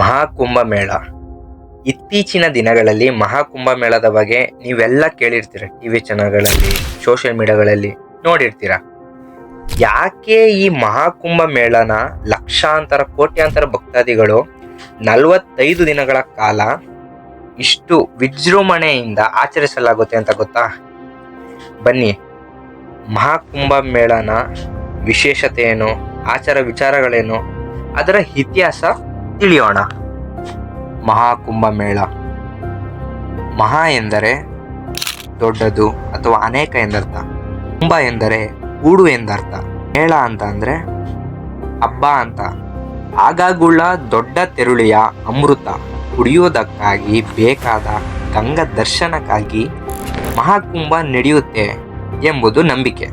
ಮಹಾಕುಂಭ ಮೇಳ. ಇತ್ತೀಚಿನ ದಿನಗಳಲ್ಲಿ ಮಹಾಕುಂಭ ಮೇಳದ ಬಗ್ಗೆ ನೀವೆಲ್ಲ ಕೇಳಿರ್ತೀರ, ಟಿವಿ ಚಾನಲ್ಗಳಲ್ಲಿ, ಸೋಷಿಯಲ್ ಮೀಡಿಯಾಗಳಲ್ಲಿ ನೋಡಿರ್ತೀರ. ಯಾಕೆ ಈ ಮಹಾಕುಂಭ ಮೇಳನ ಲಕ್ಷಾಂತರ ಕೋಟ್ಯಾಂತರ ಭಕ್ತಾದಿಗಳು 45 ದಿನಗಳ ಕಾಲ ಇಷ್ಟು ವಿಜೃಂಭಣೆಯಿಂದ ಆಚರಿಸಲಾಗುತ್ತೆ ಅಂತ ಗೊತ್ತಾ? ಬನ್ನಿ, ಮಹಾಕುಂಭ ಮೇಳನ ವಿಶೇಷತೆ ಏನು, ಆಚಾರ ವಿಚಾರಗಳೇನು, ಅದರ ಇತಿಹಾಸ ತಿಳಿಯೋಣ. ಮಹಾಕುಂಭ ಮೇಳ. ಮಹಾ ಎಂದರೆ ದೊಡ್ಡದು ಅಥವಾ ಅನೇಕ ಎಂದರ್ಥ. ಕುಂಭ ಎಂದರೆ ಕೂಡು ಎಂದರ್ಥ. ಮೇಳ ಅಂತ ಅಂದ್ರೆ ಹಬ್ಬ ಅಂತ. ಆಗಾಗುಳ್ಳ ದೊಡ್ಡ ತೆರುಳಿಯ ಅಮೃತ ಕುಡಿಯುವುದಕ್ಕಾಗಿ ಬೇಕಾದ ಗಂಗಾ ದರ್ಶನಕ್ಕಾಗಿ ಮಹಾಕುಂಭ ನಡೆಯುತ್ತೆ ಎಂಬುದು ನಂಬಿಕೆ.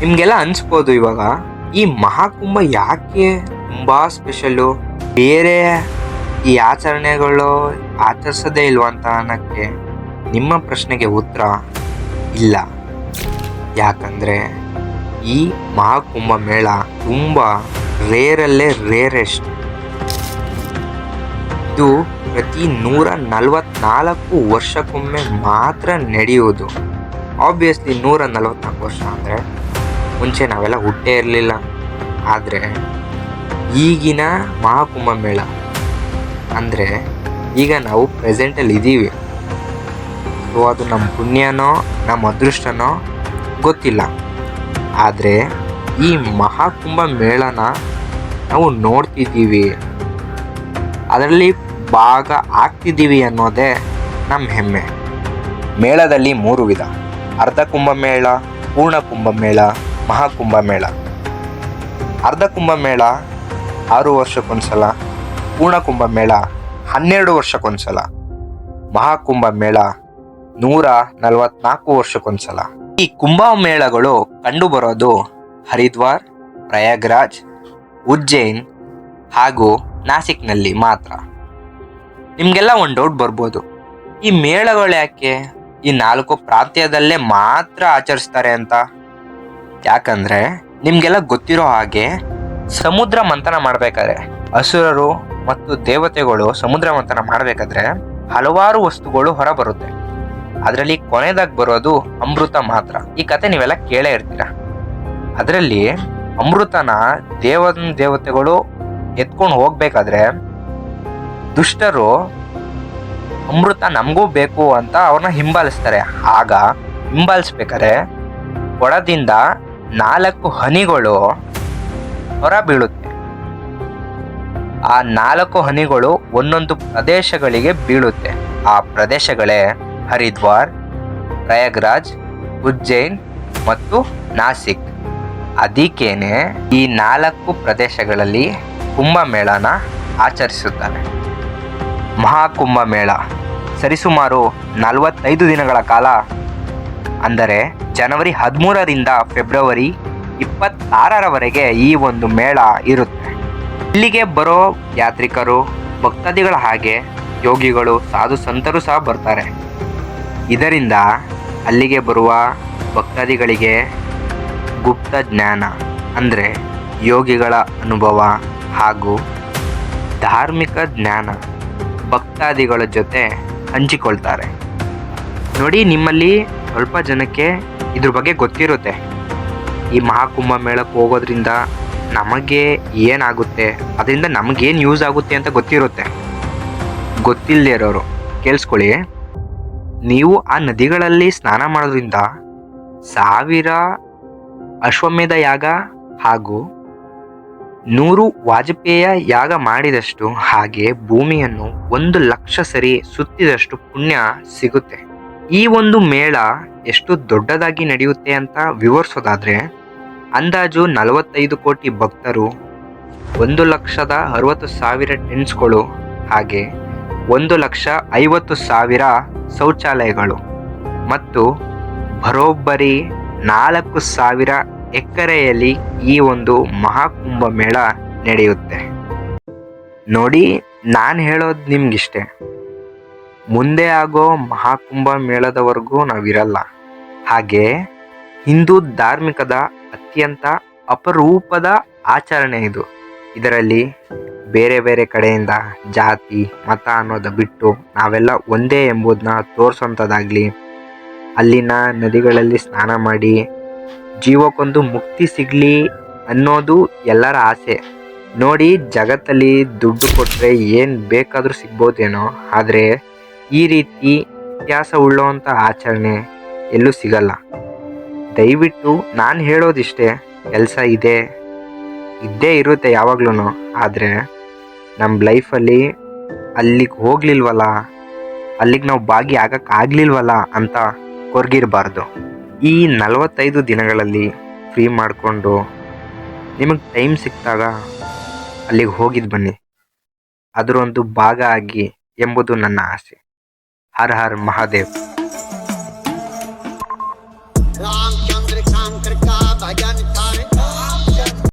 ನಿಮ್ಗೆಲ್ಲ ಅನ್ಸ್ಬೋದು ಇವಾಗ, ಈ ಮಹಾಕುಂಭ ಯಾಕೆ ತುಂಬಾ ಸ್ಪೆಷಲ್ಲು, ಬೇರೆ ಈ ಆಚರಣೆಗಳು ಆಚರಿಸೋದೇ ಇಲ್ವಾ ಅಂತ ಅನ್ನಕ್ಕೆ ನಿಮ್ಮ ಪ್ರಶ್ನೆಗೆ ಉತ್ತರ ಇಲ್ಲ. ಯಾಕಂದ್ರೆ ಈ ಮಹಾಕುಂಭ ಮೇಳ ತುಂಬಾ ರೇರಲ್ಲೇ ರೇರೆಸ್ಟ್. ಇದು ಪ್ರತಿ 144 ವರ್ಷಕ್ಕೊಮ್ಮೆ ಮಾತ್ರ ನಡೆಯುವುದು. ಆಬ್ವಿಯಸ್ಲಿ 144 ವರ್ಷ ಅಂದರೆ ಮುಂಚೆ ನಾವೆಲ್ಲ ಹುಟ್ಟೇ ಇರಲಿಲ್ಲ. ಆದರೆ ಈಗಿನ ಮಹಾಕುಂಭ ಮೇಳ ಅಂದರೆ ಈಗ ನಾವು ಪ್ರೆಸೆಂಟಲ್ಲಿ ಇದ್ದೀವಿ. ಸೊ ಅದು ನಮ್ಮ ಪುಣ್ಯನೋ ನಮ್ಮ ಅದೃಷ್ಟನೋ ಗೊತ್ತಿಲ್ಲ. ಆದರೆ ಈ ಮಹಾಕುಂಭ ಮೇಳನ ನಾವು ನೋಡ್ತಿದ್ದೀವಿ, ಅದರಲ್ಲಿ ಭಾಗ ಆಗ್ತಿದ್ದೀವಿ ಅನ್ನೋದೇ ನಮ್ಮ ಹೆಮ್ಮೆ. ಮೇಳದಲ್ಲಿ 3 ವಿಧ: ಅರ್ಧ ಕುಂಭಮೇಳ, ಪೂರ್ಣ ಕುಂಭಮೇಳ, ಮಹಾಕುಂಭ ಮೇಳ. ಅರ್ಧ ಕುಂಭಮೇಳ 6 ವರ್ಷಕ್ಕೊಂದ್ಸಲ, ಪೂರ್ಣ ಕುಂಭಮೇಳ 12 ವರ್ಷಕ್ಕೊಂದ್ಸಲ, ಮಹಾಕುಂಭ ಮೇಳ 144 ವರ್ಷಕ್ಕೊಂದ್ಸಲ. ಈ ಕುಂಭಮೇಳಗಳು ಕಂಡುಬರೋದು ಹರಿದ್ವಾರ್, ಪ್ರಯಾಗ್ರಾಜ್, ಉಜ್ಜೈನ್ ಹಾಗೂ ನಾಸಿಕ್ನಲ್ಲಿ ಮಾತ್ರ. ನಿಮಗೆಲ್ಲ ಒಂದು ಡೌಟ್ ಬರ್ಬೋದು, ಈ ಮೇಳಗಳು ಯಾಕೆ ಈ 4 ಪ್ರಾಂತ್ಯದಲ್ಲೇ ಮಾತ್ರ ಆಚರಿಸ್ತಾರೆ ಅಂತ? ಯಾಕಂದ್ರೆ ನಿಮ್ಗೆಲ್ಲ ಗೊತ್ತಿರೋ ಹಾಗೆ ಸಮುದ್ರ ಮಂಥನ ಮಾಡ್ಬೇಕಾದ್ರೆ ಅಸುರರು ಮತ್ತು ದೇವತೆಗಳು ಸಮುದ್ರ ಮಂಥನ ಮಾಡ್ಬೇಕಾದ್ರೆ ಹಲವಾರು ವಸ್ತುಗಳು ಹೊರ ಬರುತ್ತೆ. ಅದರಲ್ಲಿ ಕೊನೆದಾಗಿ ಬರೋದು ಅಮೃತ ಮಾತ್ರ. ಈ ಕತೆ ನೀವೆಲ್ಲ ಕೇಳೇ ಇರ್ತೀರ. ಅದರಲ್ಲಿ ಅಮೃತನ ದೇವತೆಗಳು ಎತ್ಕೊಂಡು ಹೋಗ್ಬೇಕಾದ್ರೆ ದುಷ್ಟರು ಅಮೃತ ನಮಗೂ ಬೇಕು ಅಂತ ಅವ್ರನ್ನ ಹಿಂಬಾಲಿಸ್ತಾರೆ. ಆಗ ಹಿಂಬಾಲಿಸ್ಬೇಕಾದ್ರೆ ಕೊಡದಿಂದ 4 ಹನಿಗಳು ಹೊರ ಬೀಳುತ್ತೆ. ಆ 4 ಹನಿಗಳು ಒಂದೊಂದು ಪ್ರದೇಶಗಳಿಗೆ ಬೀಳುತ್ತೆ. ಆ ಪ್ರದೇಶಗಳೇ ಹರಿದ್ವಾರ್, ಪ್ರಯಾಗ್ರಾಜ್, ಉಜ್ಜೈನ್ ಮತ್ತು ನಾಸಿಕ್. ಅದಕ್ಕೇನೆ ಈ 4 ಪ್ರದೇಶಗಳಲ್ಲಿ ಕುಂಭಮೇಳನ ಆಚರಿಸುತ್ತಾರೆ. ಮಹಾಕುಂಭ ಮೇಳ ಸರಿಸುಮಾರು 45 ದಿನಗಳ ಕಾಲ, ಅಂದರೆ ಜನವರಿ 13ರಿಂದ ಫೆಬ್ರವರಿ 26ರವರೆಗೆ ಈ ಒಂದು ಮೇಳ ಇರುತ್ತೆ. ಇಲ್ಲಿಗೆ ಬರೋ ಯಾತ್ರಿಕರು, ಭಕ್ತಾದಿಗಳ ಹಾಗೆ ಯೋಗಿಗಳು, ಸಾಧು ಸಂತರು ಸಹ ಬರ್ತಾರೆ. ಇದರಿಂದ ಅಲ್ಲಿಗೆ ಬರುವ ಭಕ್ತಾದಿಗಳಿಗೆ ಗುಪ್ತ ಜ್ಞಾನ ಅಂದರೆ ಯೋಗಿಗಳ ಅನುಭವ ಹಾಗೂ ಧಾರ್ಮಿಕ ಜ್ಞಾನ ಭಕ್ತಾದಿಗಳ ಜೊತೆ ಹಂಚಿಕೊಳ್ತಾರೆ. ನೋಡಿ, ನಿಮ್ಮಲ್ಲಿ ಸ್ವಲ್ಪ ಜನಕ್ಕೆ ಇದ್ರ ಬಗ್ಗೆ ಗೊತ್ತಿರುತ್ತೆ. ಈ ಮಹಾಕುಂಭ ಮೇಳಕ್ಕೆ ಹೋಗೋದ್ರಿಂದ ನಮಗೆ ಏನಾಗುತ್ತೆ, ಅದರಿಂದ ನಮಗೇನು ಯೂಸ್ ಆಗುತ್ತೆ ಅಂತ ಗೊತ್ತಿರುತ್ತೆ. ಗೊತ್ತಿಲ್ಲದೆ ಇರೋರು ಕೇಳಿಸ್ಕೊಳ್ಳಿ, ನೀವು ಆ ನದಿಗಳಲ್ಲಿ ಸ್ನಾನ ಮಾಡೋದ್ರಿಂದ 1000 ಅಶ್ವಮೇಧ ಯಾಗ ಹಾಗೂ 100 ವಾಜಪೇಯ ಯಾಗ ಮಾಡಿದಷ್ಟು, ಹಾಗೆ ಭೂಮಿಯನ್ನು 1,00,000 ಸರಿ ಸುತ್ತಿದಷ್ಟು ಪುಣ್ಯ ಸಿಗುತ್ತೆ. ಈ ಒಂದು ಮೇಳ ಎಷ್ಟು ದೊಡ್ಡದಾಗಿ ನಡೆಯುತ್ತೆ ಅಂತ ವಿವರಿಸೋದಾದ್ರೆ, ಅಂದಾಜು 45 ಕೋಟಿ ಭಕ್ತರು, 1,60,60,000 ಟೆಂಟ್ಸ್ಗಳು, ಹಾಗೆ 1,50,000 ಶೌಚಾಲಯಗಳು ಮತ್ತು ಬರೋಬ್ಬರಿ 4,000 ಎಕರೆಯಲ್ಲಿ ಈ ಒಂದು ಮಹಾಕುಂಭ ಮೇಳ ನಡೆಯುತ್ತೆ. ನೋಡಿ, ನಾನು ಹೇಳೋದು ನಿಮ್ಗಿಷ್ಟೇ. ಮುಂದೆ ಆಗೋ ಮಹಾಕುಂಭ ಮೇಳದವರೆಗೂ ನಾವಿರಲ್ಲ. ಹಾಗೆ ಹಿಂದೂ ಧಾರ್ಮಿಕದ ಅತ್ಯಂತ ಅಪರೂಪದ ಆಚರಣೆ ಇದು. ಇದರಲ್ಲಿ ಬೇರೆ ಬೇರೆ ಕಡೆಯಿಂದ ಜಾತಿ ಮತ ಅನ್ನೋದು ಬಿಟ್ಟು ನಾವೆಲ್ಲ ಒಂದೇ ಎಂಬುದನ್ನ ತೋರಿಸೋಂಥದ್ದಾಗಲಿ, ಅಲ್ಲಿನ ನದಿಗಳಲ್ಲಿ ಸ್ನಾನ ಮಾಡಿ ಜೀವಕ್ಕೊಂದು ಮುಕ್ತಿ ಸಿಗಲಿ ಅನ್ನೋದು ಎಲ್ಲರ ಆಸೆ. ನೋಡಿ, ಜಗತ್ತಲ್ಲಿ ದುಡ್ಡು ಕೊಟ್ಟರೆ ಏನು ಬೇಕಾದರೂ ಸಿಗ್ಬೋದೇನೋ, ಆದರೆ ಈ ರೀತಿ ಇತಿಹಾಸ ಉಳ್ಳೋವಂಥ ಆಚರಣೆ ಎಲ್ಲೂ ಸಿಗಲ್ಲ. ದಯವಿಟ್ಟು ನಾನು ಹೇಳೋದಿಷ್ಟೇ, ಕೆಲಸ ಇದ್ದೇ ಇರುತ್ತೆ ಯಾವಾಗ್ಲೂ. ಆದರೆ ನಮ್ಮ ಲೈಫಲ್ಲಿ ಅಲ್ಲಿಗೆ ಹೋಗ್ಲಿಲ್ವಲ್ಲ, ಅಲ್ಲಿಗೆ ನಾವು ಭಾಗಿಯಾಗಕ್ಕಾಗಲಿಲ್ವಲ್ಲ ಅಂತ ಕೊರಗಿರಬಾರ್ದು. ಈ 45 ದಿನಗಳಲ್ಲಿ ಫ್ರೀ ಮಾಡಿಕೊಂಡು ನಿಮಗೆ ಟೈಮ್ ಸಿಕ್ಕಿದಾಗ ಅಲ್ಲಿಗೆ ಹೋಗಿದ್ದು ಬನ್ನಿ. ಅದರೊಂದು ಭಾಗ ಆಗಿ ಎಂಬುದು ನನ್ನ ಆಸೆ. ಹರ್ ಹರ್ ಮಹಾದೇವ್.